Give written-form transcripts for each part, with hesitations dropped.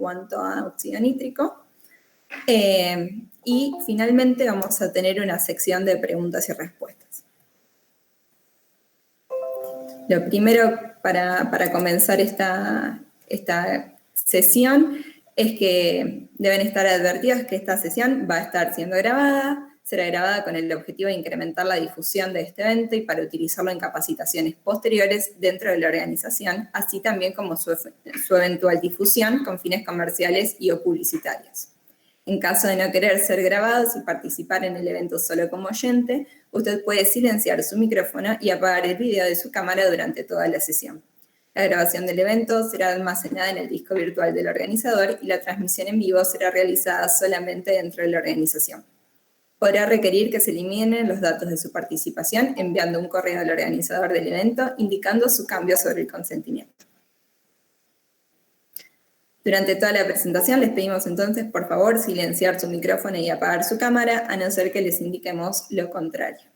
cuanto a óxido nítrico. Y finalmente vamos a tener una sección de preguntas y respuestas. Lo primero para comenzar esta sesión es que deben estar advertidos que esta sesión va a estar siendo grabada, será grabada con el objetivo de incrementar la difusión de este evento y para utilizarlo en capacitaciones posteriores dentro de la organización, así también como su eventual difusión con fines comerciales y o publicitarios. En caso de no querer ser grabados y participar en el evento solo como oyente, usted puede silenciar su micrófono y apagar el video de su cámara durante toda la sesión. La grabación del evento será almacenada en el disco virtual del organizador y la transmisión en vivo será realizada solamente dentro de la organización. Podrá requerir que se eliminen los datos de su participación enviando un correo al organizador del evento indicando su cambio sobre el consentimiento. Durante toda la presentación les pedimos entonces, por favor, silenciar su micrófono y apagar su cámara, a no ser que les indiquemos lo contrario.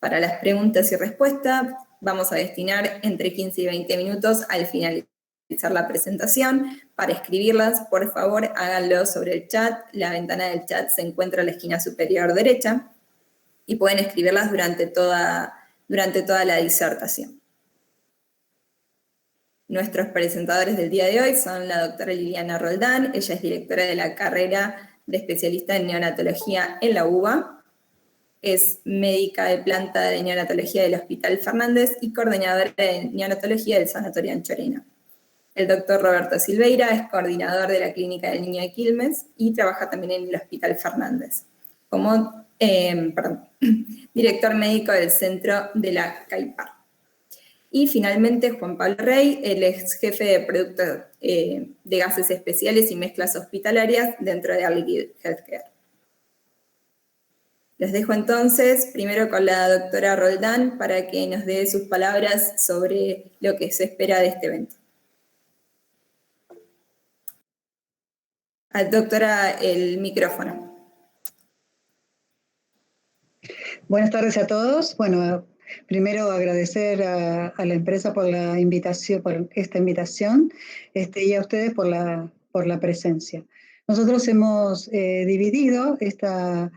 Para las preguntas y respuestas, vamos a destinar entre 15 y 20 minutos al finalizar la presentación. Para escribirlas, por favor, háganlo sobre el chat. La ventana del chat se encuentra en la esquina superior derecha y pueden escribirlas durante toda la disertación. Nuestros presentadores del día de hoy son la doctora Liliana Roldán, ella es directora de la carrera de especialista en neonatología en la UBA, es médica de planta de neonatología del Hospital Fernández y coordinadora de neonatología del Sanatorio Anchorena. El doctor Roberto Silveira es coordinador de la Clínica del Niño de Quilmes y trabaja también en el Hospital Fernández como director médico del centro de la CAIPAR. Y finalmente Juan Pablo Rey, él es jefe de productos de gases especiales y mezclas hospitalarias dentro de Liquid Healthcare. Les dejo entonces primero con la doctora Roldán para que nos dé sus palabras sobre lo que se espera de este evento. Doctora, el micrófono. Buenas tardes a todos. Bueno, primero agradecer a la empresa por la invitación, por esta invitación, y a ustedes por la presencia. Nosotros hemos dividido esta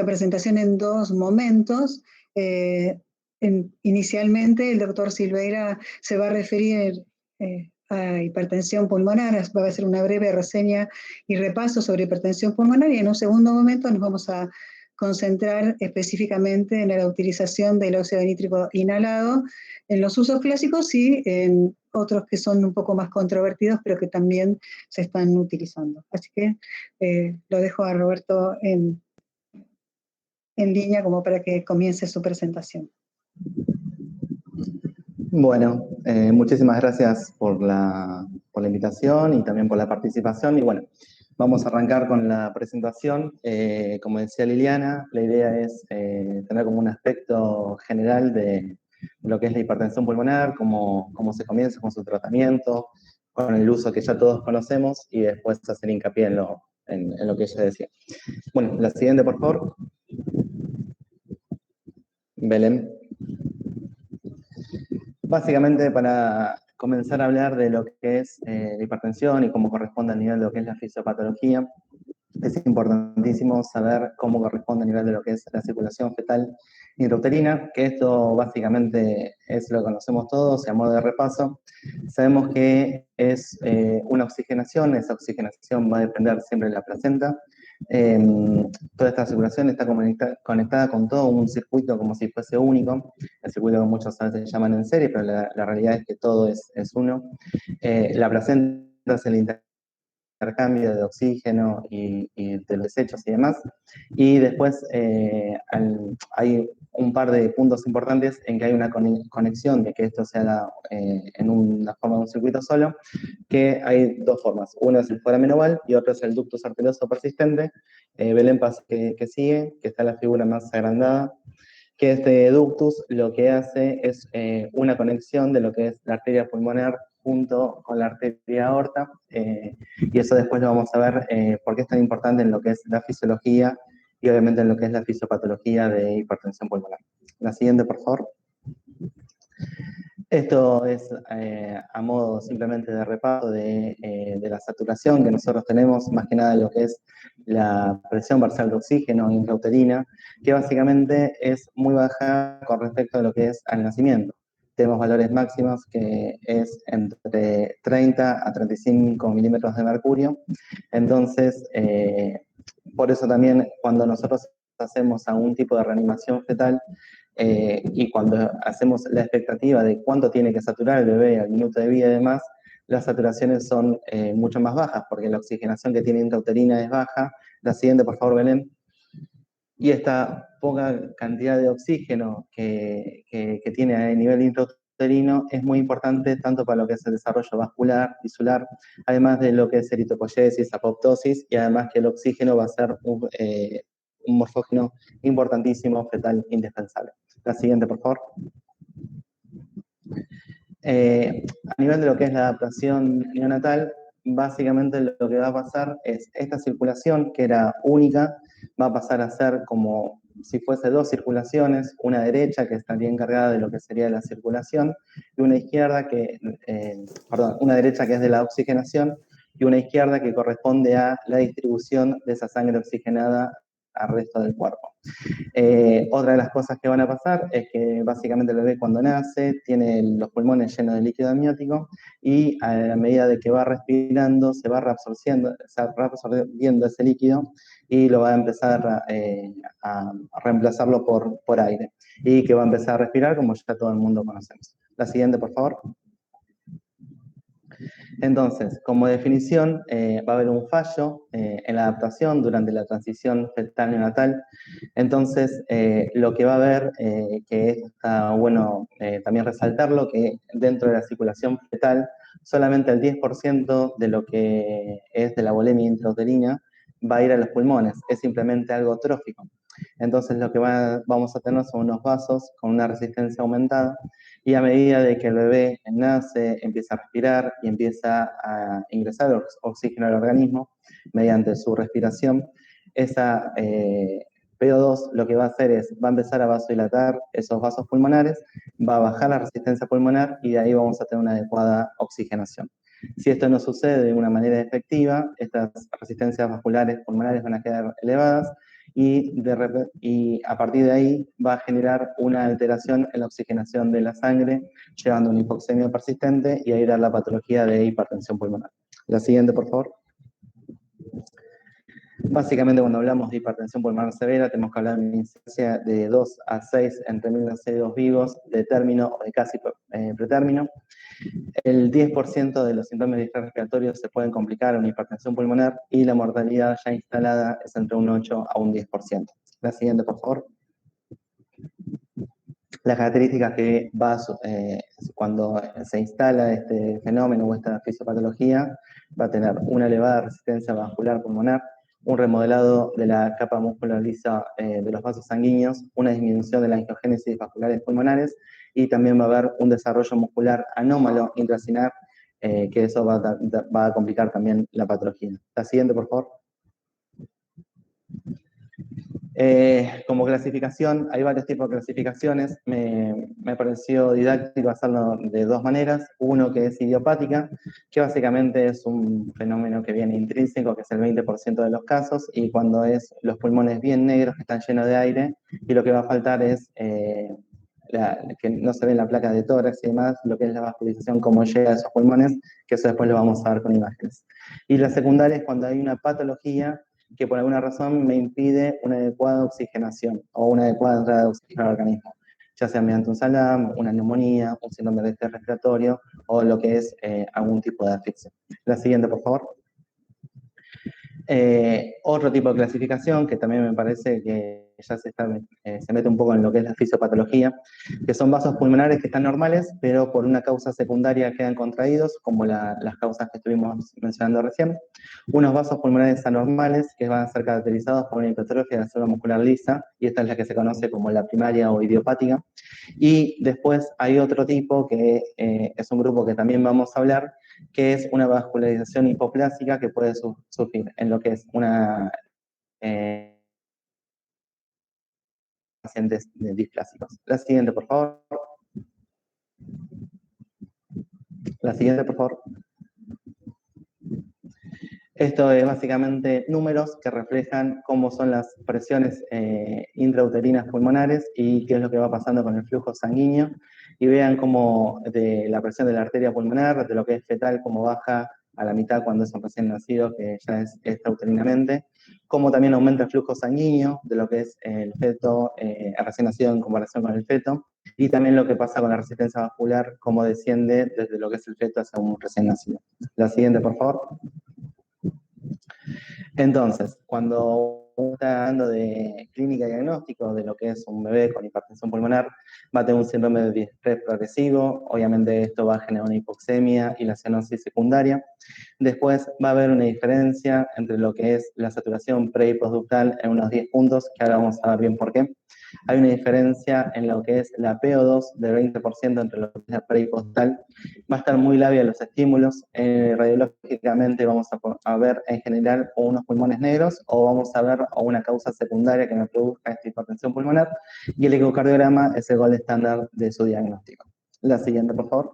presentación en dos momentos. Inicialmente el doctor Silveira se va a referir a hipertensión pulmonar, va a hacer una breve reseña y repaso sobre hipertensión pulmonar, y en un segundo momento nos vamos a concentrar específicamente en la utilización del óxido nítrico inhalado en los usos clásicos y en otros que son un poco más controvertidos, pero que también se están utilizando. Así que lo dejo a Roberto en línea como para que comience su presentación. Bueno, muchísimas gracias por la invitación y también por la participación. Y bueno, vamos a arrancar con la presentación. Como decía Liliana, la idea es tener como un aspecto general de lo que es la hipertensión pulmonar, cómo se comienza con su tratamiento, con el uso que ya todos conocemos y después hacer hincapié en lo que ella decía. Bueno, la siguiente, por favor. Belén. Básicamente, para comenzar a hablar de lo que es la hipertensión y cómo corresponde al nivel de lo que es la fisiopatología, es importantísimo saber cómo corresponde a nivel de lo que es la circulación fetal intrauterina, que esto básicamente es lo que conocemos todos, y a modo de repaso, sabemos que es una oxigenación, esa oxigenación va a depender siempre de la placenta. Toda esta circulación está conectada con todo un circuito como si fuese único, el circuito que muchos a veces llaman en serie, pero la realidad es que todo es uno. La placenta es el intercambio de oxígeno y de los desechos y demás, y después hay un par de puntos importantes en que hay una conexión de que esto se haga en una forma de un circuito solo, que hay dos formas. Uno es el foramen oval y otro es el ductus arterioso persistente. Belén pasa que sigue, que está la figura más agrandada, que este ductus lo que hace es una conexión de lo que es la arteria pulmonar junto con la arteria aorta, y eso después lo vamos a ver por qué es tan importante en lo que es la fisiología y obviamente en lo que es la fisiopatología de hipertensión pulmonar. La siguiente, por favor. Esto es a modo simplemente de repaso de la saturación que nosotros tenemos, más que nada lo que es la presión parcial de oxígeno intrauterina, que básicamente es muy baja con respecto a lo que es al nacimiento. Tenemos valores máximos que es entre 30 a 35 milímetros de mercurio. Entonces, por eso también cuando nosotros hacemos algún tipo de reanimación fetal, y cuando hacemos la expectativa de cuánto tiene que saturar el bebé al minuto de vida y demás, las saturaciones son mucho más bajas, porque la oxigenación que tiene intrauterina es baja. La siguiente, por favor, Belén. Y esta poca cantidad de oxígeno que tiene a nivel intrauterino es muy importante tanto para lo que es el desarrollo vascular, tisular, además de lo que es eritropoyesis, apoptosis, y además que el oxígeno va a ser un morfógeno importantísimo, fetal, indispensable. La siguiente, por favor. A nivel de lo que es la adaptación neonatal, básicamente lo que va a pasar es esta circulación, que era única, va a pasar a ser como si fuese dos circulaciones, una derecha que estaría encargada de lo que sería la circulación, y una izquierda una derecha que es de la oxigenación, y una izquierda que corresponde a la distribución de esa sangre oxigenada al resto del cuerpo. Otra de las cosas que van a pasar es que básicamente el bebé cuando nace tiene los pulmones llenos de líquido amniótico y a medida de que va respirando se va reabsorbiendo ese líquido y lo va a empezar a reemplazarlo por aire y que va a empezar a respirar como ya todo el mundo conocemos. La siguiente, por favor. Entonces, como definición, va a haber un fallo en la adaptación durante la transición fetal neonatal. Entonces, lo que va a haber, que está bueno también resaltarlo, que dentro de la circulación fetal, solamente el 10% de lo que es de la volemia intrauterina va a ir a los pulmones, es simplemente algo trófico. Entonces, lo que vamos a tener son unos vasos con una resistencia aumentada, y a medida de que el bebé nace, empieza a respirar y empieza a ingresar oxígeno al organismo mediante su respiración, esa PO2 lo que va a hacer es, va a empezar a vasodilatar esos vasos pulmonares, va a bajar la resistencia pulmonar y de ahí vamos a tener una adecuada oxigenación. Si esto no sucede de una manera efectiva, estas resistencias vasculares pulmonares van a quedar elevadas y a partir de ahí va a generar una alteración en la oxigenación de la sangre, llevando a una hipoxemia persistente y a ir a la patología de hipertensión pulmonar. La siguiente, por favor. Básicamente, cuando hablamos de hipertensión pulmonar severa, tenemos que hablar de una incidencia de 2 a 6 entre 1000 nacidos vivos de término o de casi pretérmino. El 10% de los síntomas respiratorios se pueden complicar en una hipertensión pulmonar y la mortalidad ya instalada es entre un 8 a un 10%. La siguiente, por favor. Las características que cuando se instala este fenómeno o esta fisiopatología, va a tener una elevada resistencia vascular pulmonar, un remodelado de la capa muscular lisa de los vasos sanguíneos, una disminución de la angiogénesis vasculares pulmonares y también va a haber un desarrollo muscular anómalo intracinar, que eso va a complicar también la patología. La siguiente, por favor. Como clasificación, hay varios tipos de clasificaciones. Me pareció didáctico hacerlo de dos maneras. Uno que es idiopática, que básicamente es un fenómeno que viene intrínseco, que es el 20% de los casos, y cuando es los pulmones bien negros, que están llenos de aire, y lo que va a faltar es que no se ve en la placa de tórax y demás, lo que es la vascularización, cómo llega a esos pulmones, que eso después lo vamos a ver con imágenes. Y la secundaria es cuando hay una patología que por alguna razón me impide una adecuada oxigenación o una adecuada entrada de oxígeno al organismo, ya sea mediante un SALAM, una neumonía, un síndrome de estrés respiratorio o lo que es algún tipo de asfixia. La siguiente, por favor. Otro tipo de clasificación que también me parece que ya se mete un poco en lo que es la fisiopatología, que son vasos pulmonares que están normales, pero por una causa secundaria quedan contraídos, como las causas que estuvimos mencionando recién. Unos vasos pulmonares anormales que van a ser caracterizados por una hipertrofia de la célula muscular lisa, y esta es la que se conoce como la primaria o idiopática. Y después hay otro tipo que es un grupo que también vamos a hablar, que es una vascularización hipoplásica que puede sufrir en lo que es una pacientes displásicos. La siguiente, por favor. La siguiente, por favor. Esto es básicamente números que reflejan cómo son las presiones intrauterinas pulmonares y qué es lo que va pasando con el flujo sanguíneo. Y vean cómo de la presión de la arteria pulmonar, de lo que es fetal, cómo baja a la mitad cuando es un recién nacido, que ya es extrauterinamente. Cómo también aumenta el flujo sanguíneo de lo que es el feto, el recién nacido en comparación con el feto. Y también lo que pasa con la resistencia vascular, cómo desciende desde lo que es el feto hacia un recién nacido. La siguiente, por favor. Entonces, cuando uno está hablando de clínica y diagnóstico de lo que es un bebé con hipertensión pulmonar, va a tener un síndrome de distrés progresivo, obviamente esto va a generar una hipoxemia y la cianosis secundaria. Después va a haber una diferencia entre lo que es la saturación pre y postductal en unos 10 puntos, que ahora vamos a ver bien por qué. Hay una diferencia en lo que es la PO2 del 20% entre lo que es la pre y postductal. Va a estar muy labial los estímulos. Radiológicamente vamos a ver en general o unos pulmones negros o vamos a ver o una causa secundaria que me produzca esta hipertensión pulmonar. Y el ecocardiograma es el gold estándar de su diagnóstico. La siguiente, por favor.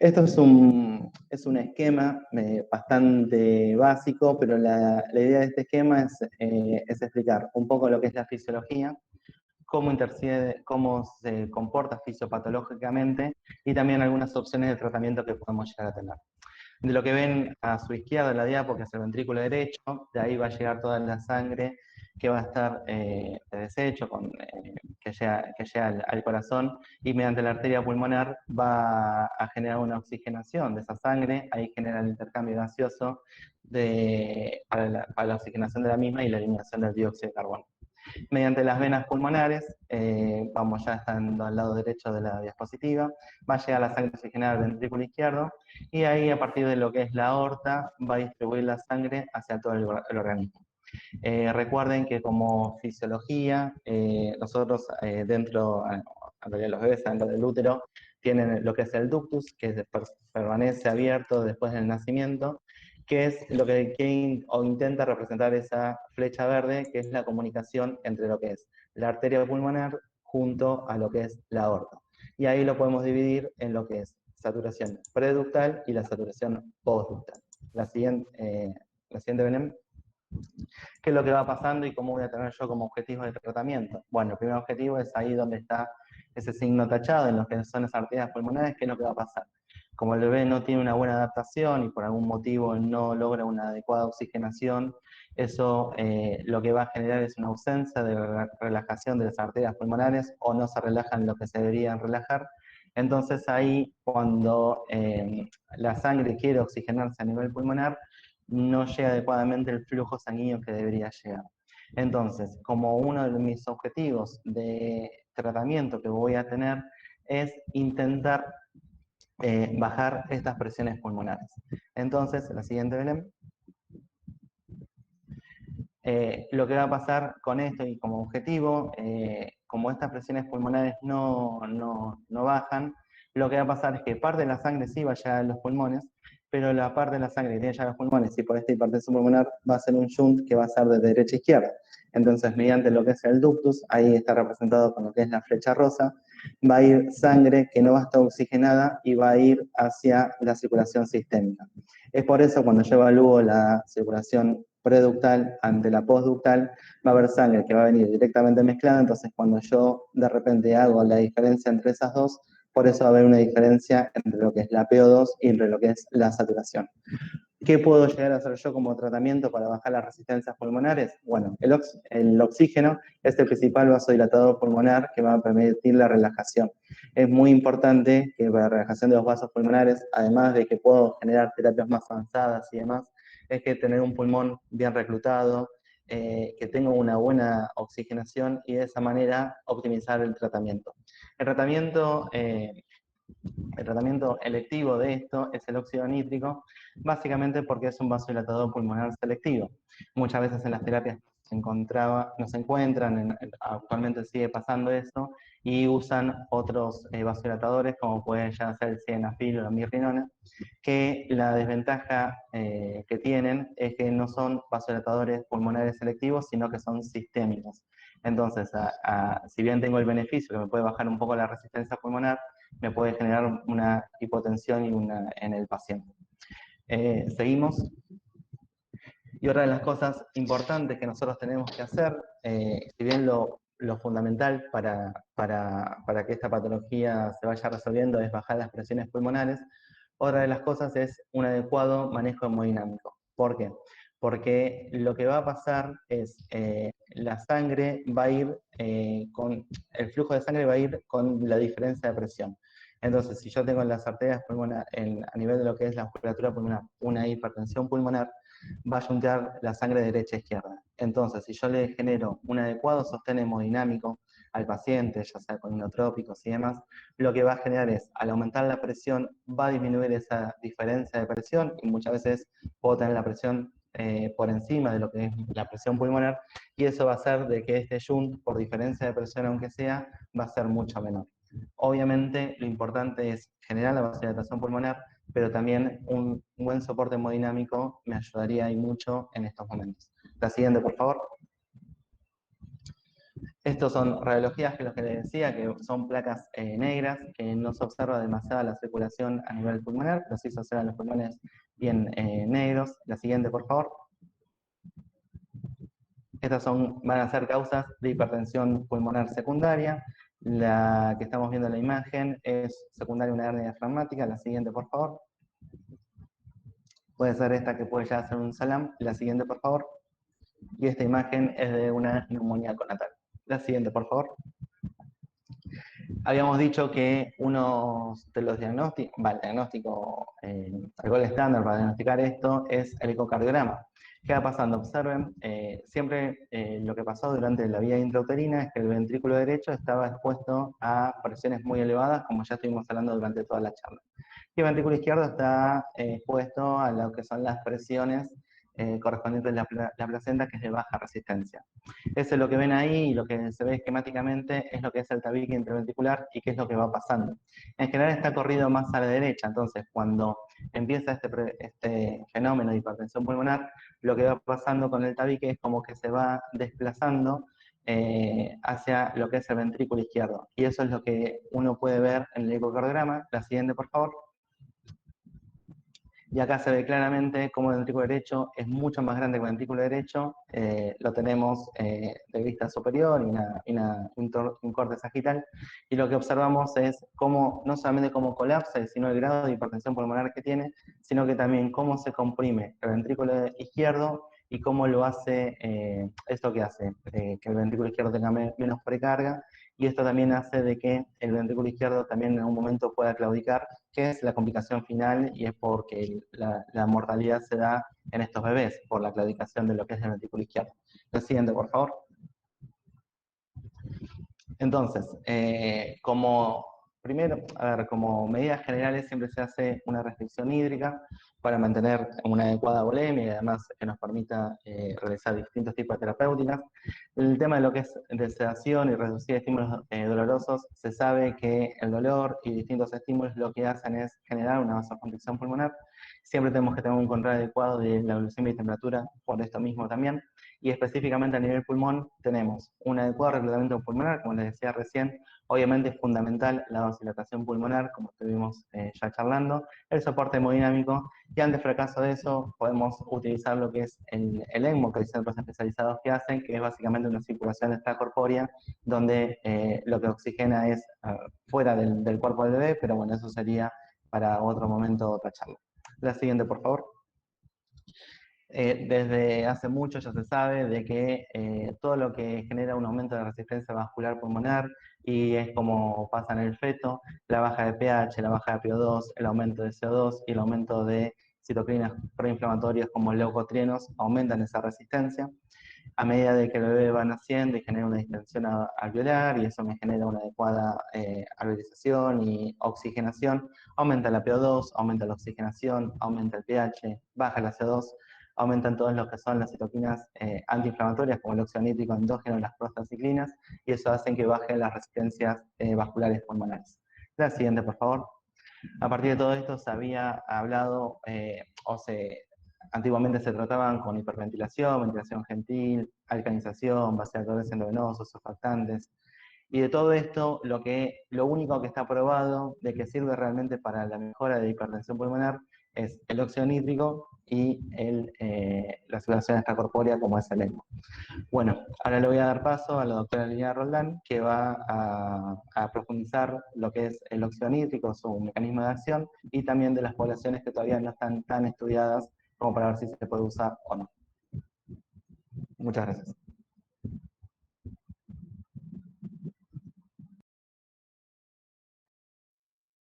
Esto es un esquema bastante básico, pero la idea de este esquema es explicar un poco lo que es la fisiología, cómo intercede, cómo se comporta fisiopatológicamente y también algunas opciones de tratamiento que podemos llegar a tener. De lo que ven a su izquierda la diapo, que es el ventrículo derecho, de ahí va a llegar toda la sangre que va a estar de desecho, que llega al corazón, y mediante la arteria pulmonar va a generar una oxigenación de esa sangre, ahí genera el intercambio gaseoso para la oxigenación de la misma y la eliminación del dióxido de carbono. Mediante las venas pulmonares, vamos ya estando al lado derecho de la diapositiva, va a llegar la sangre oxigenada al ventrículo izquierdo y ahí a partir de lo que es la aorta va a distribuir la sangre hacia todo el organismo. Recuerden que como fisiología, nosotros dentro de los bebés, dentro del útero, tienen lo que es el ductus, que permanece abierto después del nacimiento, que es lo que intenta representar esa flecha verde, que es la comunicación entre lo que es la arteria pulmonar junto a lo que es la aorta. Y ahí lo podemos dividir en lo que es saturación preductal y la saturación postductal. La siguiente, Belén. ¿Qué es lo que va pasando y cómo voy a tener yo como objetivo de tratamiento? Bueno, el primer objetivo es ahí donde está ese signo tachado, en lo que son las arterias pulmonares, ¿qué es lo que va a pasar? Como el bebé no tiene una buena adaptación y por algún motivo no logra una adecuada oxigenación, eso lo que va a generar es una ausencia de relajación de las arterias pulmonares o no se relajan lo que se deberían relajar. Entonces ahí cuando la sangre quiere oxigenarse a nivel pulmonar, no llega adecuadamente el flujo sanguíneo que debería llegar. Entonces, como uno de mis objetivos de tratamiento que voy a tener es intentar bajar estas presiones pulmonares. Entonces, la siguiente, Belén. Lo que va a pasar con esto y como objetivo, como estas presiones pulmonares no bajan, lo que va a pasar es que parte de la sangre sí va a llegar a los pulmones, pero la parte de la sangre que tiene ya los pulmones y por esta hipertensión pulmonar va a ser un shunt que va a ser de derecha a izquierda. Entonces, mediante lo que es el ductus, ahí está representado con lo que es la flecha rosa, va a ir sangre que no va a estar oxigenada y va a ir hacia la circulación sistémica. Es por eso cuando yo evalúo la circulación preductal ante la postductal, va a haber sangre que va a venir directamente mezclada, entonces cuando yo de repente hago la diferencia entre esas dos, por eso va a haber una diferencia entre lo que es la PO2 y entre lo que es la saturación. ¿Qué puedo llegar a hacer yo como tratamiento para bajar las resistencias pulmonares? Bueno, el oxígeno es el principal vasodilatador pulmonar que va a permitir la relajación. Es muy importante que para la relajación de los vasos pulmonares, además de que puedo generar terapias más avanzadas y demás, es que tener un pulmón bien reclutado, que tenga una buena oxigenación y de esa manera optimizar el tratamiento. El tratamiento electivo de esto es el óxido nítrico, básicamente porque es un vasodilatador pulmonar selectivo. Muchas veces en las terapias no se encuentran, actualmente sigue pasando eso, y usan otros vasodilatadores, como puede ya ser el sildenafil o la mirrinona, que la desventaja que tienen es que no son vasodilatadores pulmonares selectivos, sino que son sistémicos. Entonces, si bien tengo el beneficio que me puede bajar un poco la resistencia pulmonar, me puede generar una hipotensión en el paciente. Seguimos. Y otra de las cosas importantes que nosotros tenemos que hacer, si bien lo fundamental para que esta patología se vaya resolviendo es bajar las presiones pulmonares, otra de las cosas es un adecuado manejo hemodinámico. ¿Por qué? Porque lo que va a pasar es la sangre va a ir el flujo de sangre va a ir con la diferencia de presión. Entonces, si yo tengo en las arterias pulmonares, a nivel de lo que es la musculatura pulmonar, una hipertensión pulmonar, va a juntar la sangre derecha a izquierda. Entonces, si yo le genero un adecuado sostén hemodinámico al paciente, ya sea con inotrópicos y demás, lo que va a generar es, al aumentar la presión, va a disminuir esa diferencia de presión y muchas veces puedo tener la presión por encima de lo que es la presión pulmonar y eso va a hacer de que este shunt, por diferencia de presión aunque sea, va a ser mucho menor. Obviamente, lo importante es generar la vasodilatación pulmonar, pero también un buen soporte hemodinámico me ayudaría y mucho en estos momentos. La siguiente, por favor. Estos son radiologías, que es lo que les decía, que son placas negras, que no se observa demasiada la circulación a nivel pulmonar, pero sí se observan los pulmones bien negros. La siguiente, por favor. Estas van a ser causas de hipertensión pulmonar secundaria. La que estamos viendo en la imagen es secundaria a una hernia diafragmática. La siguiente, por favor. Puede ser esta que puede ya ser un salam. La siguiente, por favor. Y esta imagen es de una neumonía conatal. La siguiente, por favor. Habíamos dicho que uno de los diagnósticos, el diagnóstico, el gol estándar para diagnosticar esto es el ecocardiograma. ¿Qué va pasando? Observen, siempre lo que pasó durante la vía intrauterina es que el ventrículo derecho estaba expuesto a presiones muy elevadas, como ya estuvimos hablando durante toda la charla. Y el ventrículo izquierdo está expuesto a lo que son las presiones correspondientes a la placenta, que es de baja resistencia. Eso es lo que ven ahí, y lo que se ve esquemáticamente es lo que es el tabique interventricular y qué es lo que va pasando. En general está corrido más a la derecha, entonces cuando empieza este fenómeno de hipertensión pulmonar, lo que va pasando con el tabique es como que se va desplazando hacia lo que es el ventrículo izquierdo. Y eso es lo que uno puede ver en el ecocardiograma. La siguiente, por favor. Y acá se ve claramente cómo el ventrículo derecho es mucho más grande que el ventrículo derecho. Lo tenemos de vista superior y un corte sagital. Y lo que observamos es cómo, no solamente cómo colapsa, sino el grado de hipertensión pulmonar que tiene, sino que también cómo se comprime el ventrículo izquierdo y cómo lo hace, esto que hace, que el ventrículo izquierdo tenga menos precarga. Y esto también hace de que el ventrículo izquierdo también en algún momento pueda claudicar, que es la complicación final, y es porque la mortalidad se da en estos bebés, por la claudicación de lo que es el ventrículo izquierdo. Lo siguiente, por favor. Entonces, como medidas generales siempre se hace una restricción hídrica para mantener una adecuada volemia y además que nos permita realizar distintos tipos de terapéuticas. El tema de lo que es de sedación y reducir estímulos dolorosos, se sabe que el dolor y distintos estímulos lo que hacen es generar una vasoconstricción pulmonar. Siempre tenemos que tener un control adecuado de la glucemia y temperatura por esto mismo también. Y específicamente a nivel pulmón tenemos un adecuado reclutamiento pulmonar, como les decía recién. Obviamente es fundamental la vasodilatación pulmonar, como estuvimos ya charlando, el soporte hemodinámico, y ante fracaso de eso podemos utilizar lo que es el ECMO, que hay centros especializados que hacen, que es básicamente una circulación extracorpórea, donde lo que oxigena es fuera del cuerpo del bebé, pero bueno, eso sería para otro momento, otra charla. La siguiente, por favor. Desde hace mucho ya se sabe de que todo lo que genera un aumento de resistencia vascular pulmonar, y es como pasa en el feto, la baja de pH, la baja de PO2, el aumento de CO2 y el aumento de citoquinas proinflamatorias como leucotrienos aumentan esa resistencia. A medida de que el bebé va naciendo y genera una distensión alveolar, y eso me genera una adecuada alveolización y oxigenación, aumenta la PO2, aumenta la oxigenación, aumenta el pH, baja la CO2, aumentan todos lo que son las citoquinas antiinflamatorias como el óxido nítrico endógeno y las prostaciclinas, y eso hace que bajen las resistencias vasculares pulmonares. La siguiente, por favor. A partir de todo esto se había hablado, antiguamente se trataban con hiperventilación, ventilación gentil, alcalinización, vaciadores endovenosos, surfactantes. Y de todo esto, lo único que está probado de que sirve realmente para la mejora de hipertensión pulmonar es el óxido nítrico y la circulación extracorpórea como es el ECMO. Bueno, ahora le voy a dar paso a la doctora Liliana Roldán, que va a profundizar lo que es el óxido nítrico, su mecanismo de acción, y también de las poblaciones que todavía no están tan estudiadas como para ver si se puede usar o no. Muchas gracias.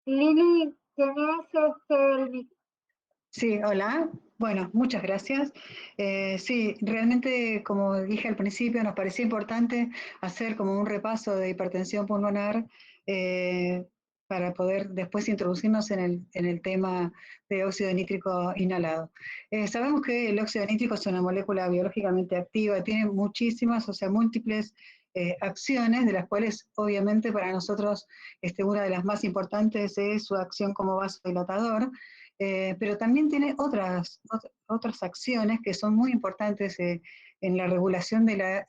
Lili, tienes Sí, hola. Bueno, muchas gracias. Sí, realmente, como dije al principio, nos parecía importante hacer como un repaso de hipertensión pulmonar eh, para poder después introducirnos en el tema de óxido nítrico inhalado. Sabemos que el óxido nítrico es una molécula biológicamente activa, tiene muchísimas, o sea, múltiples acciones, de las cuales obviamente para nosotros una de las más importantes es su acción como vasodilatador. Pero también tiene otras acciones que son muy importantes en la regulación de la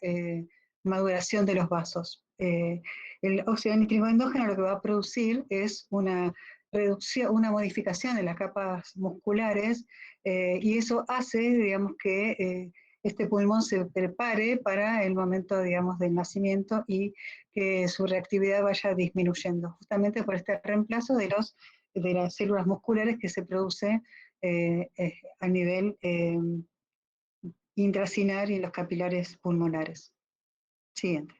maduración de los vasos. El óxido nítrico endógeno lo que va a producir es una reducción, una modificación de las capas musculares, y eso hace, digamos, que este pulmón se prepare para el momento, digamos, del nacimiento y que su reactividad vaya disminuyendo, justamente por este reemplazo de las células musculares que se produce a nivel intracinar y en los capilares pulmonares. Siguiente.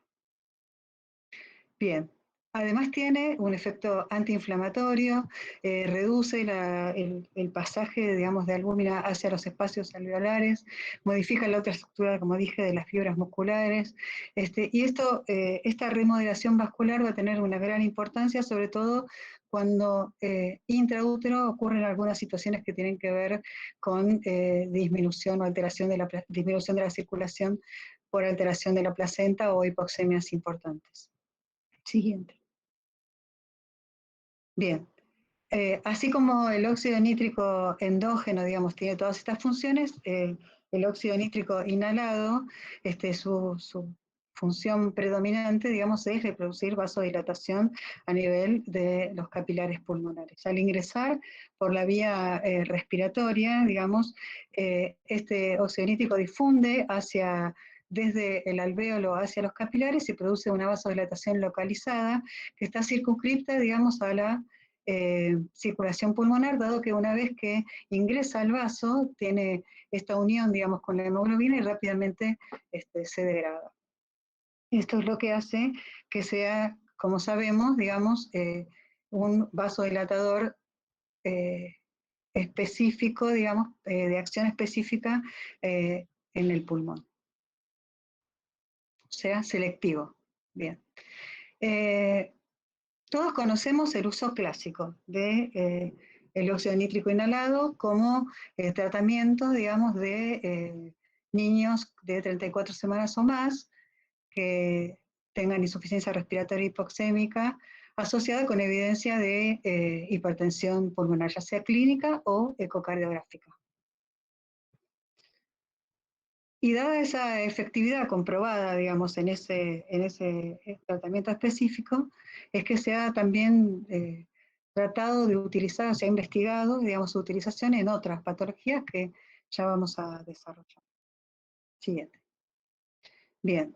Bien. Además tiene un efecto antiinflamatorio, reduce el pasaje, digamos, de albúmina hacia los espacios alveolares, modifica la otra estructura, como dije, de las fibras musculares, y esta remodelación vascular va a tener una gran importancia, sobre todo cuando intraútero ocurren algunas situaciones que tienen que ver con disminución o alteración disminución de la circulación por alteración de la placenta o hipoxemias importantes. Siguiente. Bien, así como el óxido nítrico endógeno, digamos, tiene todas estas funciones, el óxido nítrico inhalado, su función predominante, digamos, es de producir vasodilatación a nivel de los capilares pulmonares. Al ingresar por la vía respiratoria, digamos, este óxido nítrico difunde desde el alvéolo hacia los capilares y produce una vasodilatación localizada que está circunscripta, digamos, a la circulación pulmonar, dado que una vez que ingresa al vaso, tiene esta unión, digamos, con la hemoglobina y rápidamente se degrada. Esto es lo que hace que sea, como sabemos, digamos, un vasodilatador específico, digamos, de acción específica en el pulmón. O sea, selectivo. Bien. Todos conocemos el uso clásico de el óxido nítrico inhalado como tratamiento, digamos, de niños de 34 semanas o más que tengan insuficiencia respiratoria hipoxémica asociada con evidencia de hipertensión pulmonar, ya sea clínica o ecocardiográfica. Y dada esa efectividad comprobada, digamos, en ese tratamiento específico, es que se ha también tratado de utilizar, se ha investigado, digamos, su utilización en otras patologías que ya vamos a desarrollar. Siguiente. Bien.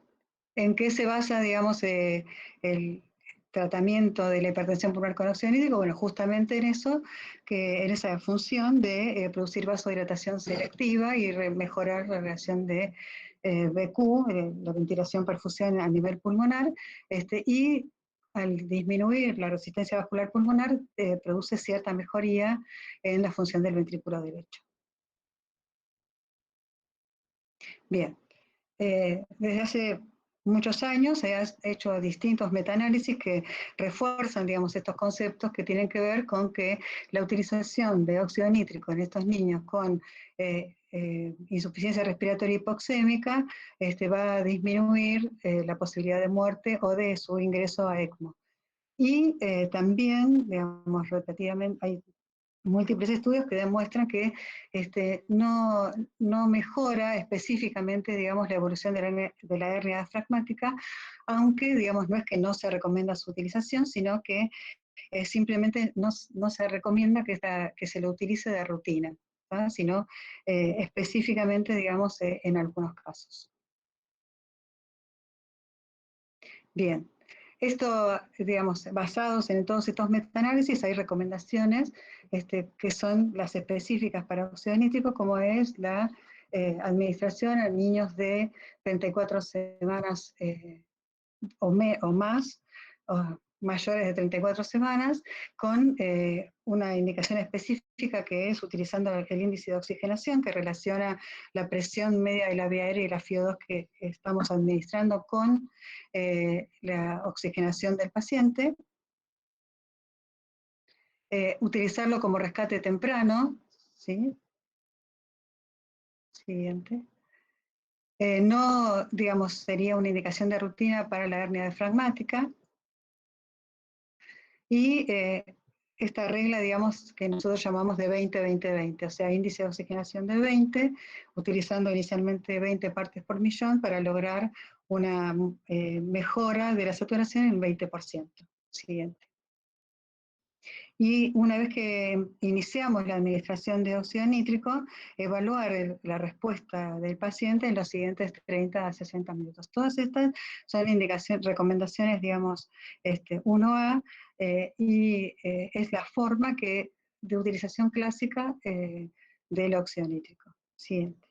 ¿En qué se basa, digamos, el tratamiento de la hipertensión pulmonar con óxido nítrico? Bueno, justamente en eso, en esa función de producir vasodilatación selectiva y mejorar la relación de BQ, la ventilación-perfusión a nivel pulmonar, y al disminuir la resistencia vascular pulmonar, produce cierta mejoría en la función del ventrículo derecho. Bien. Desde hace muchos años se han hecho distintos metaanálisis que refuerzan, digamos, estos conceptos que tienen que ver con que la utilización de óxido nítrico en estos niños con insuficiencia respiratoria hipoxémica va a disminuir la posibilidad de muerte o de su ingreso a ECMO. Y también, digamos, repetidamente, hay múltiples estudios que demuestran que no, no mejora específicamente, digamos, la evolución de la hernia diafragmática, aunque, digamos, no es que no se recomienda su utilización, sino que simplemente no, no se recomienda que se lo utilice de rutina, ¿tá? Sino específicamente, digamos, en algunos casos. Bien, esto, digamos, basados en todos estos metaanálisis, hay recomendaciones que son las específicas para óxido nítrico, como es la administración a niños de 34 semanas o más, o mayores de 34 semanas, con una indicación específica que es utilizando el índice de oxigenación, que relaciona la presión media de la vía aérea y la FiO2 que estamos administrando con la oxigenación del paciente. Utilizarlo como rescate temprano, ¿sí? Siguiente. No, digamos, sería una indicación de rutina para la hernia diafragmática. Y esta regla, digamos, que nosotros llamamos de 20-20-20, o sea, índice de oxigenación de 20, utilizando inicialmente 20 partes por millón para lograr una mejora de la saturación en 20%. Siguiente. Y una vez que iniciamos la administración de óxido nítrico, evaluar la respuesta del paciente en los siguientes 30 a 60 minutos. Todas estas son recomendaciones, digamos, 1A, y es la forma de utilización clásica del óxido nítrico. Siguiente.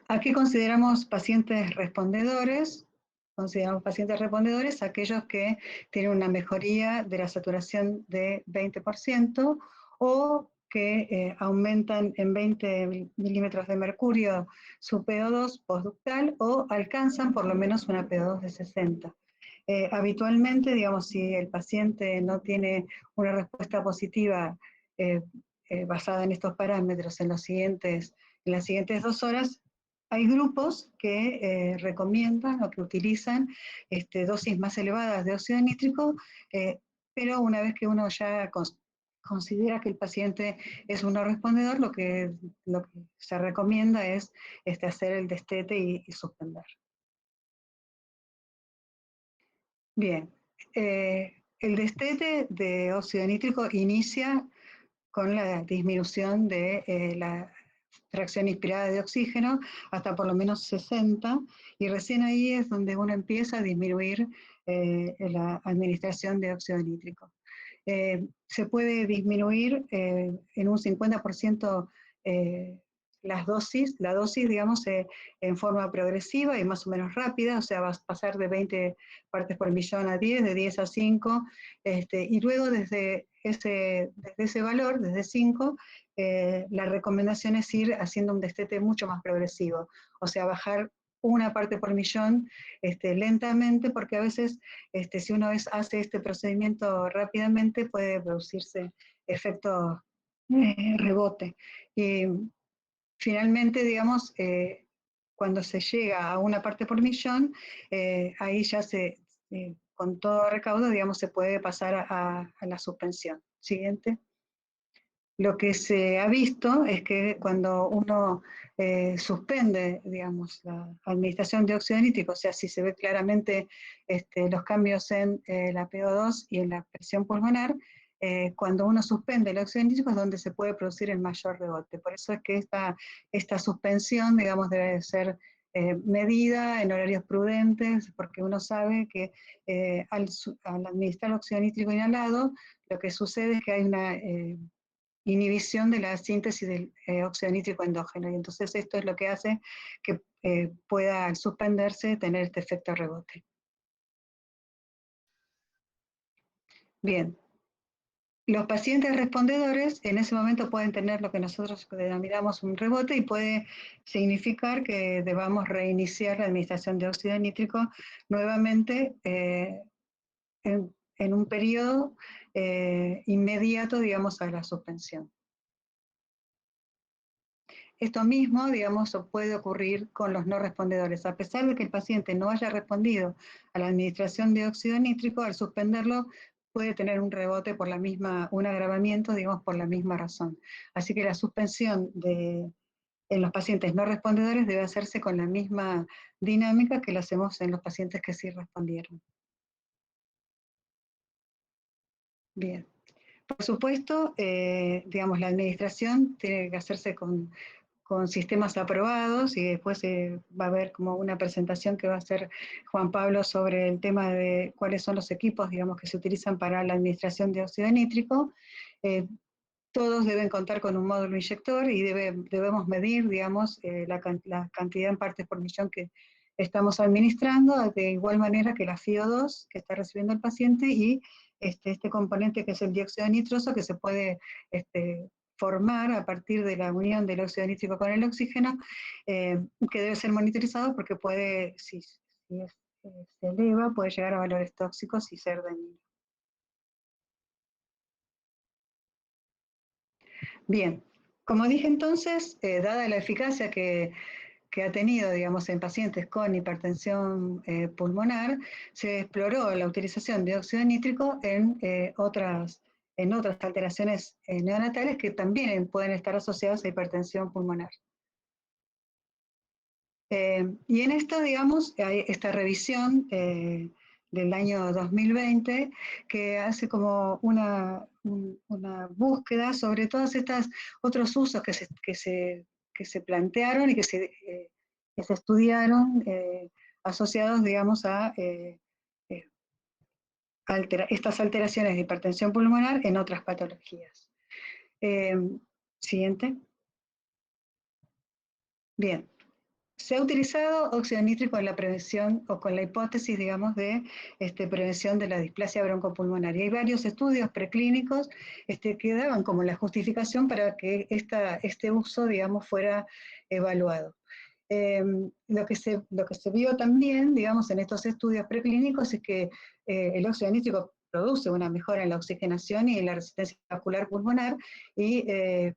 Aquí consideramos pacientes respondedores. Consideramos pacientes respondedores aquellos que tienen una mejoría de la saturación de 20% o que aumentan en 20 milímetros de mercurio su PO2 postductal o alcanzan por lo menos una PO2 de 60. Habitualmente, digamos, si el paciente no tiene una respuesta positiva basada en estos parámetros en las siguientes 2 horas, hay grupos que recomiendan o que utilizan dosis más elevadas de óxido nítrico, pero una vez que uno ya considera que el paciente es un no respondedor, lo que se recomienda es hacer el destete y suspender. Bien, el destete de óxido nítrico inicia con la disminución de la fracción inspirada de oxígeno hasta por lo menos 60, y recién ahí es donde uno empieza a disminuir la administración de óxido nítrico. Se puede disminuir en un 50% la dosis, digamos, en forma progresiva y más o menos rápida, o sea, va a pasar de 20 partes por millón a 10, de 10 a 5, y luego desde ese valor, desde 5, la recomendación es ir haciendo un destete mucho más progresivo, o sea, bajar una parte por millón lentamente, porque a veces si uno hace este procedimiento rápidamente puede producirse efecto rebote. Y finalmente, digamos, cuando se llega a una parte por millón, ahí ya con todo recaudo, digamos, se puede pasar a la suspensión. Siguiente. Lo que se ha visto es que cuando uno suspende, digamos, la administración de óxido nítrico, o sea, si se ve claramente los cambios en la PO2 y en la presión pulmonar, cuando uno suspende el óxido nítrico es donde se puede producir el mayor rebote. Por eso es que esta suspensión, digamos, debe ser medida en horarios prudentes, porque uno sabe que al administrar óxido nítrico inhalado, lo que sucede es que hay una inhibición de la síntesis del óxido nítrico endógeno, y entonces esto es lo que hace que pueda, al suspenderse, tener este efecto rebote. Bien, los pacientes respondedores en ese momento pueden tener lo que nosotros denominamos un rebote, y puede significar que debamos reiniciar la administración de óxido nítrico nuevamente en un periodo inmediato, digamos, a la suspensión. Esto mismo, digamos, puede ocurrir con los no respondedores. A pesar de que el paciente no haya respondido a la administración de óxido nítrico, al suspenderlo puede tener un rebote por la misma, un agravamiento, digamos, por la misma razón. Así que la suspensión en los pacientes no respondedores debe hacerse con la misma dinámica que lo hacemos en los pacientes que sí respondieron. Bien. Por supuesto, digamos, la administración tiene que hacerse con sistemas aprobados, y después va a haber como una presentación que va a hacer Juan Pablo sobre el tema de cuáles son los equipos, digamos, que se utilizan para la administración de óxido nítrico. Todos deben contar con un módulo inyector y debemos medir, digamos, la cantidad en partes por millón que estamos administrando, de igual manera que la FiO2 que está recibiendo el paciente y este componente que es el dióxido nitroso, que se puede formar a partir de la unión del óxido nítrico con el oxígeno, que debe ser monitorizado porque puede, si se eleva, puede llegar a valores tóxicos y ser dañino. Bien, como dije entonces, dada la eficacia que ha tenido, digamos, en pacientes con hipertensión pulmonar, se exploró la utilización de óxido nítrico en otras alteraciones neonatales que también pueden estar asociadas a hipertensión pulmonar. Y en esto, digamos, hay esta revisión del año 2020 que hace como una búsqueda sobre todos estos otros usos que se plantearon y que se estudiaron asociados, digamos, a estas alteraciones de hipertensión pulmonar en otras patologías. Siguiente. Bien. Se ha utilizado óxido nítrico en la prevención o con la hipótesis, digamos, de prevención de la displasia broncopulmonar. Y hay varios estudios preclínicos que daban como la justificación para que este uso, digamos, fuera evaluado. Lo que se vio también, digamos, en estos estudios preclínicos es que el óxido nítrico produce una mejora en la oxigenación y en la resistencia vascular pulmonar y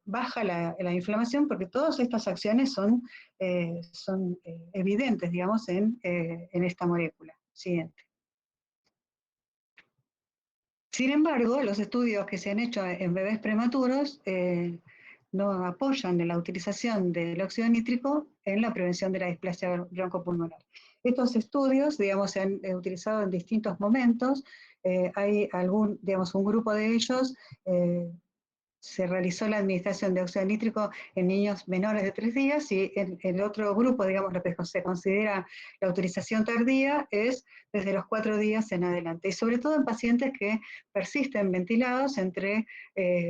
baja la inflamación, porque todas estas acciones son evidentes, digamos, en esta molécula. Siguiente. Sin embargo, los estudios que se han hecho en bebés prematuros no apoyan la utilización del óxido nítrico en la prevención de la displasia broncopulmonar. Estos estudios, digamos, se han utilizado en distintos momentos. Hay un grupo de ellos, se realizó la administración de óxido nítrico en niños menores de 3 días, y el otro grupo, digamos, lo que se considera la utilización tardía es desde los 4 días en adelante, y sobre todo en pacientes que persisten ventilados entre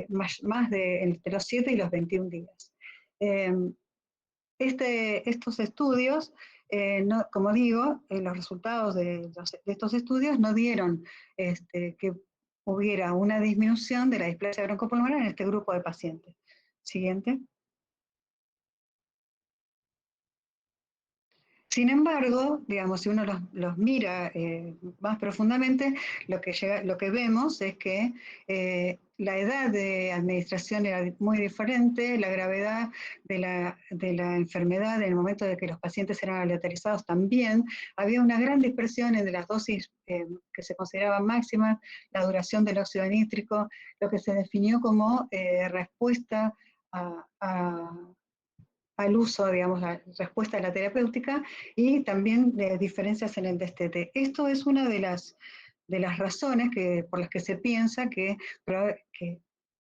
los 7 y los 21 días. Estos estudios, como digo, los resultados de estos estudios no dieron que hubiera una disminución de la displasia broncopulmonar en este grupo de pacientes. Siguiente. Sin embargo, digamos, si uno los mira más profundamente, lo que vemos es que la edad de administración era muy diferente, la gravedad de la enfermedad en el momento de que los pacientes eran aleatorizados también, había una gran dispersión entre las dosis que se consideraban máximas, la duración del óxido nítrico, lo que se definió como respuesta al uso, digamos, la respuesta a la terapéutica, y también de diferencias en el destete. Esto es una de las razones por las que se piensa que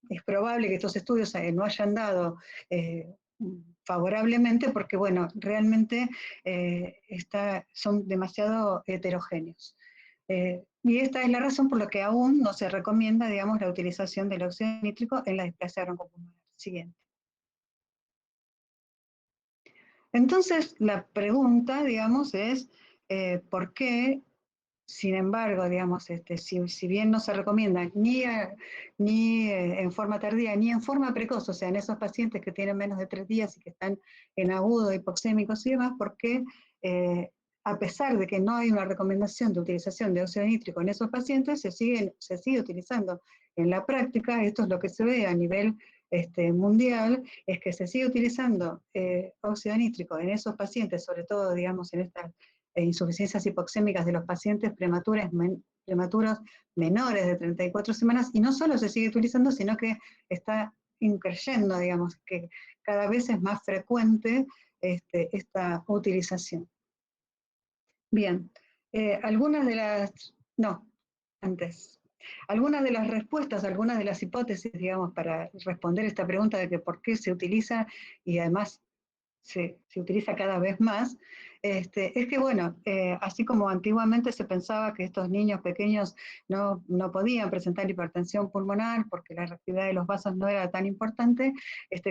es probable que estos estudios no hayan dado favorablemente, porque, bueno, realmente son demasiado heterogéneos. Y esta es la razón por la que aún no se recomienda, digamos, la utilización del óxido nítrico en la displasia broncopulmonar. Siguiente. Entonces, la pregunta, digamos, es ¿por qué, sin embargo, digamos, si bien no se recomienda ni en forma tardía ni en forma precoz, o sea, en esos pacientes que tienen menos de 3 días y que están en agudo, hipoxémicos y demás, por qué, a pesar de que no hay una recomendación de utilización de óxido nítrico en esos pacientes, se sigue utilizando en la práctica? Esto es lo que se ve a nivel mundial, es que se sigue utilizando óxido nítrico en esos pacientes, sobre todo, digamos, en estas insuficiencias hipoxémicas de los pacientes prematuros prematuros menores de 34 semanas, y no solo se sigue utilizando, sino que está increyendo, digamos, que cada vez es más frecuente esta utilización. Bien, algunas de las, no, antes, algunas de las respuestas, algunas de las hipótesis, digamos, para responder esta pregunta de que por qué se utiliza y además se utiliza cada vez más, es que, bueno, así como antiguamente se pensaba que estos niños pequeños no podían presentar hipertensión pulmonar porque la reactividad de los vasos no era tan importante,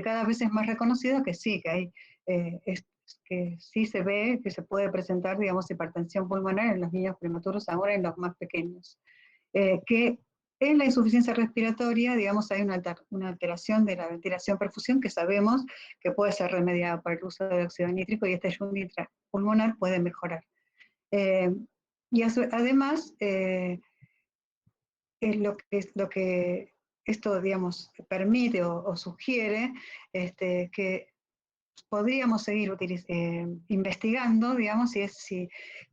cada vez es más reconocido que sí, que hay, que sí se ve que se puede presentar, digamos, hipertensión pulmonar en los niños prematuros, ahora en los más pequeños. Que en la insuficiencia respiratoria, digamos, hay una alteración de la ventilación-perfusión que sabemos que puede ser remediada por el uso de óxido nítrico, y este ayuno intrapulmonar puede mejorar. Y además, es lo que esto, digamos, permite o sugiere que podríamos seguir investigando, digamos, si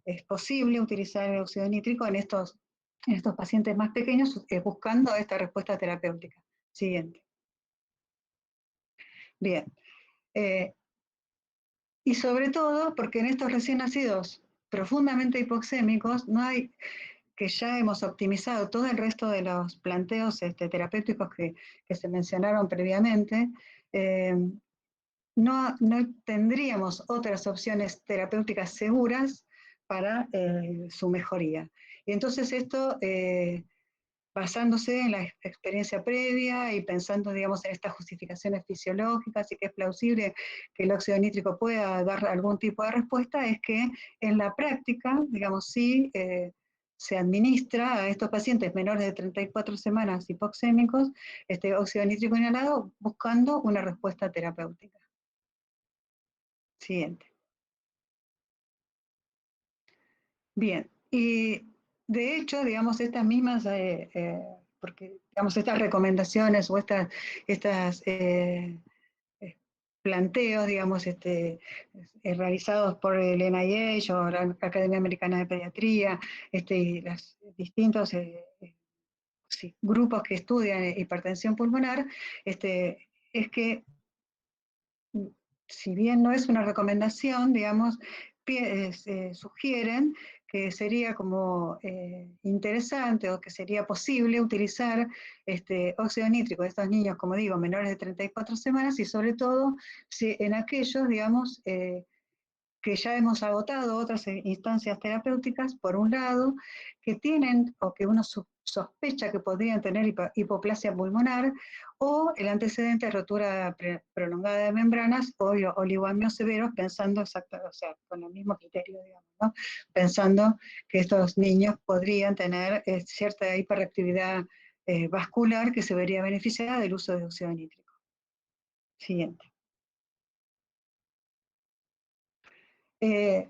es posible utilizar el óxido nítrico en estos pacientes más pequeños, buscando esta respuesta terapéutica. Siguiente. Bien. Y sobre todo, porque en estos recién nacidos profundamente hipoxémicos, no hay, que ya hemos optimizado todo el resto de los planteos terapéuticos que se mencionaron previamente, no tendríamos otras opciones terapéuticas seguras para su mejoría. Y entonces esto, basándose en la experiencia previa y pensando, digamos, en estas justificaciones fisiológicas y que es plausible que el óxido nítrico pueda dar algún tipo de respuesta, es que en la práctica, digamos, sí se administra a estos pacientes menores de 34 semanas hipoxémicos óxido nítrico inhalado buscando una respuesta terapéutica. Siguiente. Bien, y de hecho, digamos, estas mismas, porque digamos, estas recomendaciones o estas planteos, digamos, realizados por el NIH o la Academia Americana de Pediatría, y los distintos grupos que estudian hipertensión pulmonar, es que si bien no es una recomendación, digamos, sugieren que sería como interesante o que sería posible utilizar óxido nítrico de estos niños, como digo, menores de 34 semanas, y sobre todo en aquellos, digamos, que ya hemos agotado otras instancias terapéuticas, por un lado, que tienen o que uno sospecha que podrían tener hipoplasia pulmonar, o el antecedente de rotura prolongada de membranas o oligoamios severos, pensando o sea, con el mismo criterio, digamos, ¿no? Pensando que estos niños podrían tener cierta hiperactividad vascular que se vería beneficiada del uso de óxido nítrico. Siguiente. El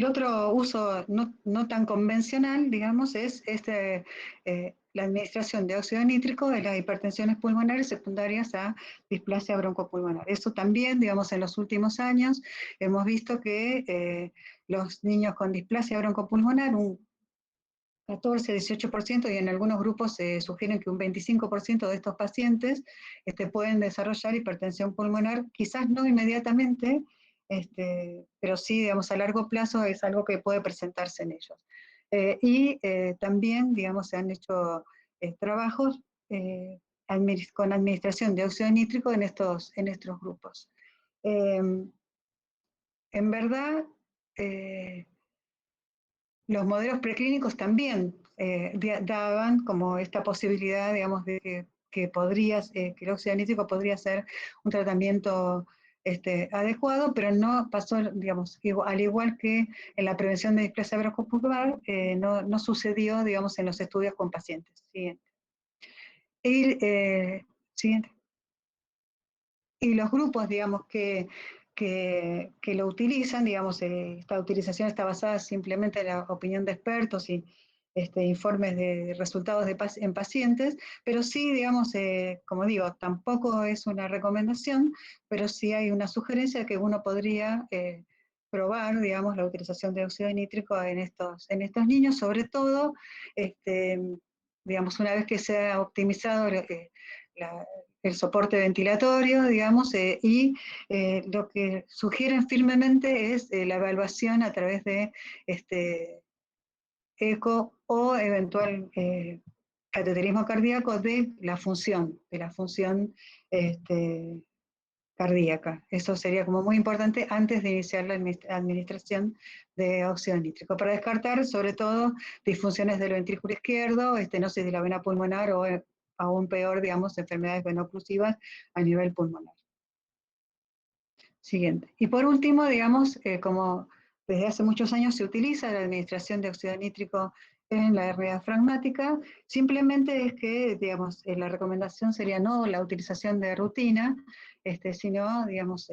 otro uso no tan convencional, digamos, es la administración de óxido nítrico de las hipertensiones pulmonares secundarias a displasia broncopulmonar. Eso también, digamos, en los últimos años hemos visto que los niños con displasia broncopulmonar, un 14-18%, y en algunos grupos se sugieren que un 25% de estos pacientes pueden desarrollar hipertensión pulmonar, quizás no inmediatamente, pero sí, digamos, a largo plazo es algo que puede presentarse en ellos. También, digamos, se han hecho trabajos con administración de óxido nítrico en estos grupos. En verdad, los modelos preclínicos también daban como esta posibilidad, digamos, de que el óxido nítrico podría ser un tratamiento adecuado, pero no pasó, digamos, al igual que en la prevención de displasia broncopulmonar, no sucedió, digamos, en los estudios con pacientes. Siguiente. Siguiente. Y los grupos, digamos, que lo utilizan, digamos, esta utilización está basada simplemente en la opinión de expertos y informes de resultados en pacientes, pero sí, digamos, como digo, tampoco es una recomendación, pero sí hay una sugerencia de que uno podría probar, digamos, la utilización de óxido nítrico en estos niños, sobre todo, digamos, una vez que se ha optimizado el soporte ventilatorio, digamos, y lo que sugieren firmemente es la evaluación a través de eco o eventual cateterismo cardíaco de la función cardíaca. Eso sería como muy importante antes de iniciar la administración de óxido nítrico, para descartar sobre todo disfunciones del ventrículo izquierdo, estenosis de la vena pulmonar o aún peor, digamos, enfermedades venoclusivas a nivel pulmonar. Siguiente. Y por último, digamos, como desde hace muchos años se utiliza la administración de óxido nítrico en la hernia diafragmática, simplemente es que, digamos, la recomendación sería no la utilización de rutina, sino, digamos,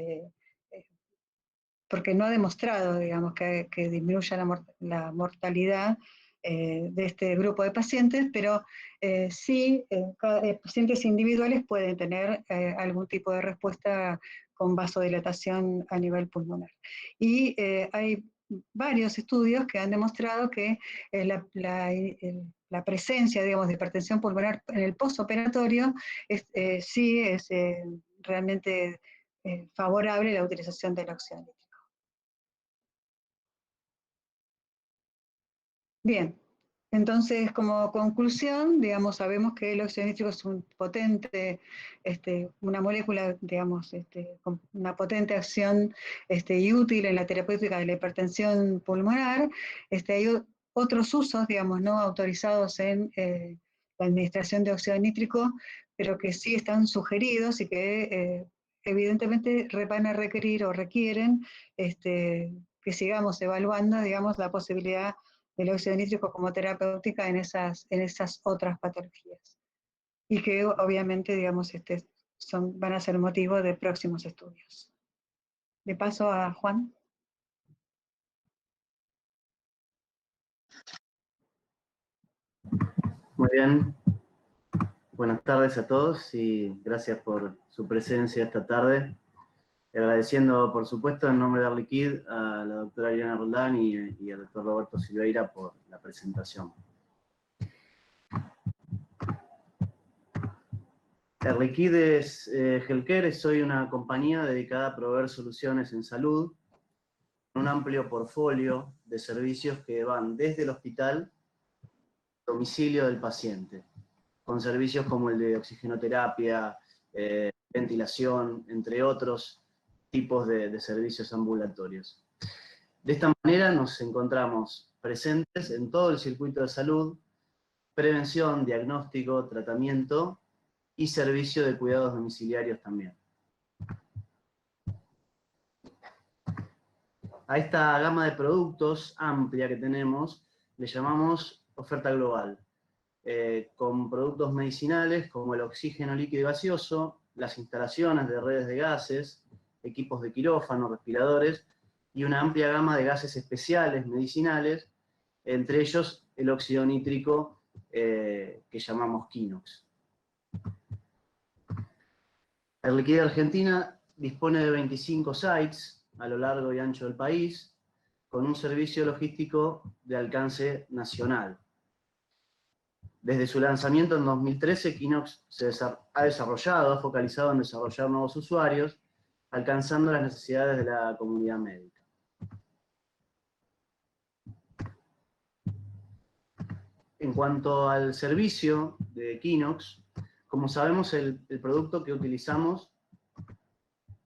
porque no ha demostrado, digamos, que disminuya la mortalidad de este grupo de pacientes, pero sí, pacientes individuales pueden tener algún tipo de respuesta con vasodilatación a nivel pulmonar. Y hay varios estudios que han demostrado que la presencia, digamos, de hipertensión pulmonar en el postoperatorio sí es realmente favorable la utilización del óxido nítrico. Bien, entonces como conclusión, digamos, sabemos que el óxido nítrico es un potente, una molécula, digamos, con una potente acción y útil en la terapéutica de la hipertensión pulmonar. Hay otros usos, digamos, no autorizados en la administración de óxido nítrico, pero que sí están sugeridos y que evidentemente van a requerir o requieren que sigamos evaluando, digamos, la posibilidad del óxido nítrico como terapéutica en esas otras patologías. Y que obviamente, digamos, van a ser motivo de próximos estudios. Le paso a Juan. Muy bien. Buenas tardes a todos y gracias por su presencia esta tarde. Agradeciendo, por supuesto, en nombre de Air Liquide a la doctora Ariana Roldán y al doctor Roberto Silveira por la presentación. Air Liquide es Healthcare, soy una compañía dedicada a proveer soluciones en salud, con un amplio portfolio de servicios que van desde el hospital al domicilio del paciente, con servicios como el de oxigenoterapia, ventilación, entre otros tipos de servicios ambulatorios. De esta manera nos encontramos presentes en todo el circuito de salud, prevención, diagnóstico, tratamiento y servicio de cuidados domiciliarios también. A esta gama de productos amplia que tenemos le llamamos oferta global, con productos medicinales como el oxígeno líquido y gaseoso, las instalaciones de redes de gases, equipos de quirófano, respiradores y una amplia gama de gases especiales medicinales, entre ellos el óxido nítrico que llamamos Quinox. Air Liquide Argentina dispone de 25 sites a lo largo y ancho del país, con un servicio logístico de alcance nacional. Desde su lanzamiento en 2013, Quinox ha focalizado en desarrollar nuevos usuarios, alcanzando las necesidades de la comunidad médica. En cuanto al servicio de Quinox, como sabemos, el producto que utilizamos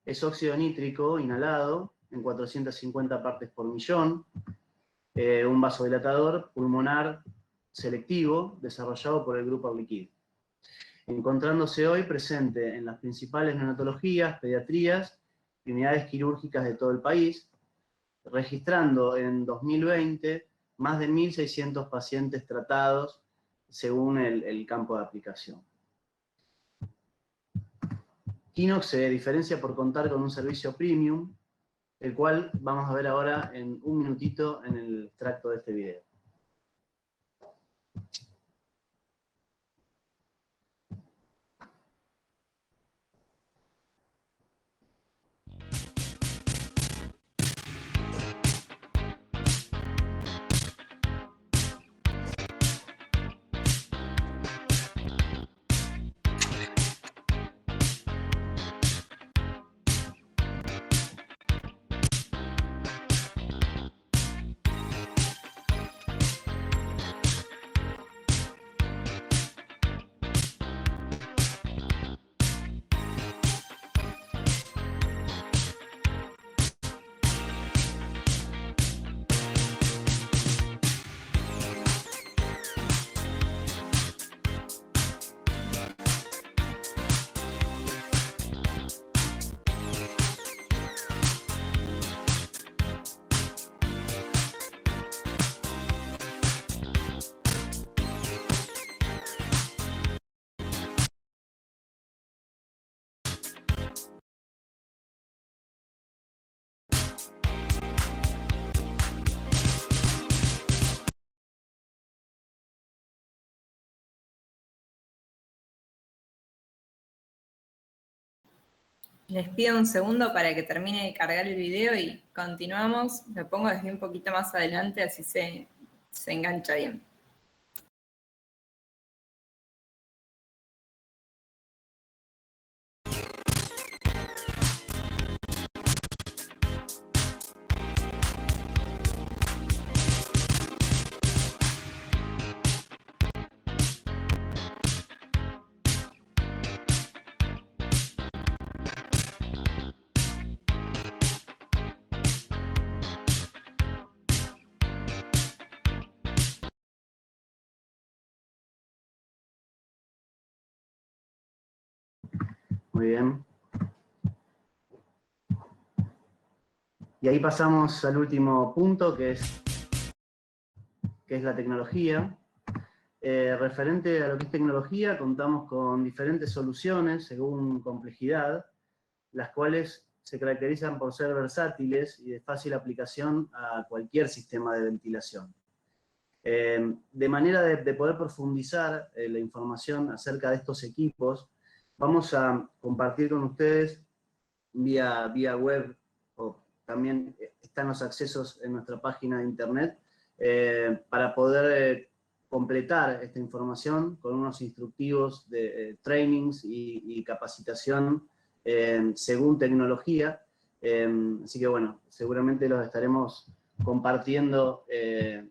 es óxido nítrico inhalado en 450 partes por millón, un vasodilatador pulmonar selectivo desarrollado por el grupo Air Liquide, encontrándose hoy presente en las principales neonatologías, pediatrías y unidades quirúrgicas de todo el país, registrando en 2020 más de 1.600 pacientes tratados según el campo de aplicación. Quinox se diferencia por contar con un servicio premium, el cual vamos a ver ahora en un minutito en el extracto de este video. Les pido un segundo para que termine de cargar el video y continuamos. Lo pongo desde un poquito más adelante, así se engancha bien. Muy bien. Y ahí pasamos al último punto, que es la tecnología. Referente a lo que es tecnología, contamos con diferentes soluciones según complejidad, las cuales se caracterizan por ser versátiles y de fácil aplicación a cualquier sistema de ventilación. De manera de poder profundizar la información acerca de estos equipos, vamos a compartir con ustedes vía web, o también están los accesos en nuestra página de internet, para poder completar esta información con unos instructivos de trainings y capacitación según tecnología. Así que bueno, seguramente los estaremos compartiendo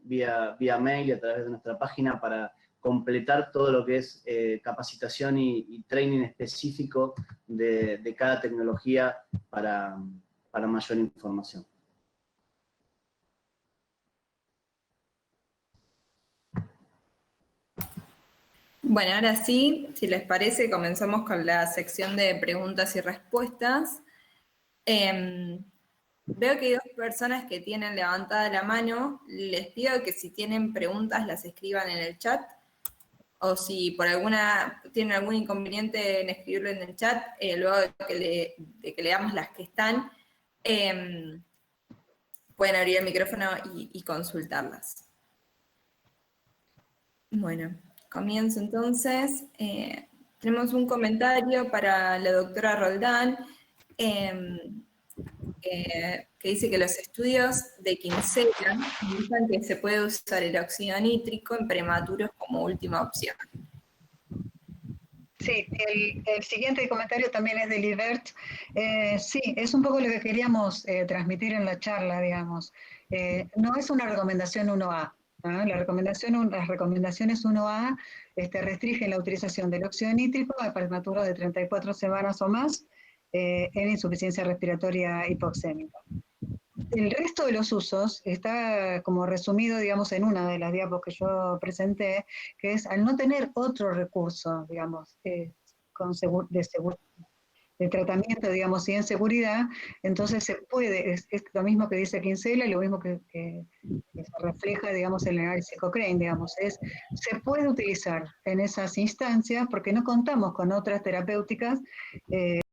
vía mail y a través de nuestra página para completar todo lo que es capacitación y training específico de cada tecnología para mayor información. Bueno, ahora sí, si les parece, comenzamos con la sección de preguntas y respuestas. Veo que hay 2 personas que tienen levantada la mano. Les pido que si tienen preguntas las escriban en el chat, o si por tienen algún inconveniente en escribirlo en el chat, luego de que leamos las que están, pueden abrir el micrófono y consultarlas. Bueno, comienzo entonces. Tenemos un comentario para la doctora Roldán, que dice que los estudios de Kinsella indican que se puede usar el óxido nítrico en prematuros como última opción. Sí, el siguiente comentario también es de Libert. Sí, es un poco lo que queríamos transmitir en la charla, digamos. No es una recomendación 1A. Las recomendaciones 1A restringen la utilización del óxido nítrico a prematuros de 34 semanas o más en insuficiencia respiratoria hipoxémica. El resto de los usos está como resumido, digamos, en una de las diapos que yo presenté, que es al no tener otro recurso, digamos, de tratamiento, digamos, y en seguridad, entonces se puede, es lo mismo que dice Kinsella y lo mismo que se refleja, digamos, en el análisis Cochrane, digamos, se puede utilizar en esas instancias porque no contamos con otras terapéuticas